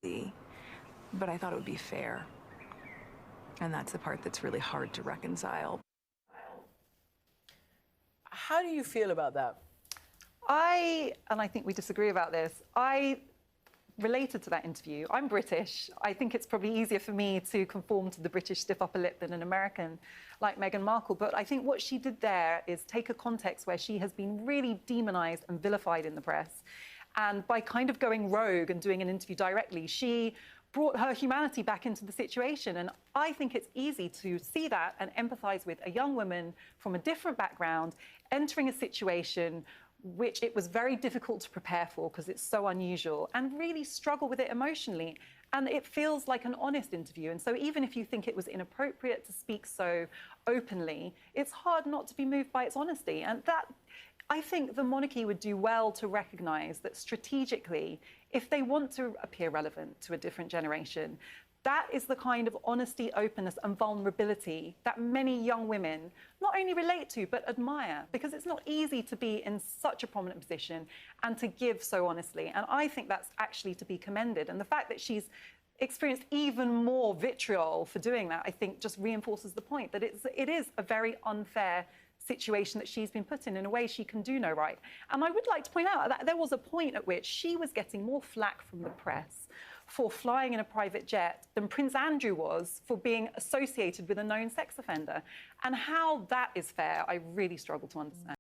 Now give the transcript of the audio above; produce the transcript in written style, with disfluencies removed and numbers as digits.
But I thought it would be fair. And that's the part that's really hard to reconcile. How do you feel about that? And I think we disagree about this, I related to that interview. I'm British. I think it's probably easier for me to conform to the British stiff upper lip than an American like Meghan Markle. But I think what she did there is take a context where she has been really demonized and vilified in the press. And by kind of going rogue and doing an interview directly, she brought her humanity back into the situation. And I think it's easy to see that and empathize with a young woman from a different background entering a situation which it was very difficult to prepare for because it's so unusual, and really struggle with it emotionally. And it feels like an honest interview. And so even if you think it was inappropriate to speak so openly, it's hard not to be moved by its honesty. And that, I think the monarchy would do well to recognise that strategically, if they want to appear relevant to a different generation, that is the kind of honesty, openness and vulnerability that many young women not only relate to, but admire, because it's not easy to be in such a prominent position and to give so honestly. And I think that's actually to be commended. And the fact that she's experienced even more vitriol for doing that, I think just reinforces the point that it is a very unfair situation that she's been put in a way she can do no right. And I would like to point out that there was a point at which she was getting more flack from the press for flying in a private jet than Prince Andrew was for being associated with a known sex offender. And how that is fair, I really struggle to understand.